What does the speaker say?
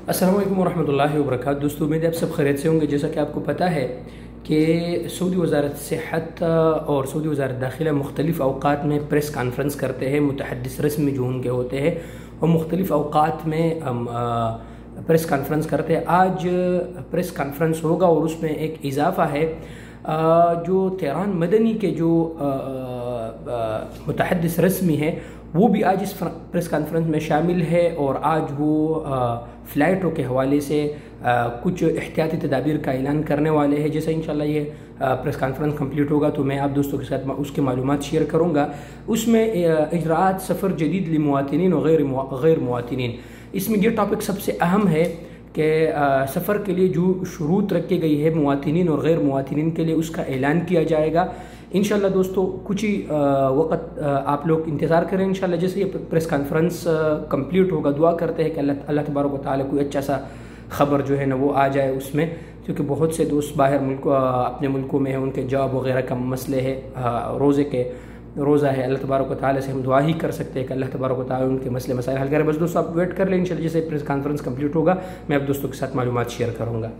अस्सलाम वालेकुम वरहमतुल्लाहि वबरकातुहू। दोस्तों उम्मीद है आप सब खैरियत से होंगे। जैसा कि आपको पता है कि सऊदी वज़ारत सेहत और सऊदी वज़ारत दाखिला मुख्तलिफ़ अवकात में प्रेस कॉन्फ्रेंस करते हैं। मुतहद्दिस रस्मी जो उनके होते हैं और मुख्तलिफ़ अवकात में प्रेस कॉन्फ्रेंस करते हैं। आज प्रेस कॉन्फ्रेंस होगा और उसमें एक इजाफ़ा है जो तेहरान मदनी के जो मुतहद्दिस रस्मी है वो भी आज इस प्रेस कॉन्फ्रेंस में शामिल है और आज वो फ़्लाइटों के हवाले से कुछ एहतियाती तदाबीर का ऐलान करने वाले हैं। जैसे इंशाल्लाह ये प्रेस कॉन्फ्रेंस कंप्लीट होगा तो मैं आप दोस्तों के साथ उसके मालूमात शेयर करूँगा। उसमें इजरात सफ़र जदीद लिमुवातिनीन और गैर मुवातिनीन, इसमें ये टॉपिक सबसे अहम है कि सफ़र के लिए जो शुरूत रखी गई है मुवातिनीन और गैर मुवातिनीन के लिए उसका ऐलान किया जाएगा इंशाल्लाह। दोस्तों कुछ ही वक्त आप लोग इंतज़ार करें। इंशाल्लाह जैसे ये प्रेस कॉन्फ्रेंस कंप्लीट होगा दुआ करते हैं कि अल्लाह तबारक व तआला कोई अच्छा सा ख़बर जो है ना वो आ जाए उसमें, क्योंकि बहुत से दोस्त बाहर मुल्क अपने मुल्कों में हैं, उनके जॉब वगैरह का मसले है, रोज़ा है। अल्लाह तबारक व तआला से हम दुआ ही कर सकते हैं कि अल्लाह तबारक व तआला उनके मसले मसाइल हल करे। बस दोस्तों आप वेट कर लें, इंशाल्लाह जैसे प्रेस कॉन्फ्रेंस कंप्लीट होगा मैं आप दोस्तों के साथ मालूमात शेयर करूँगा।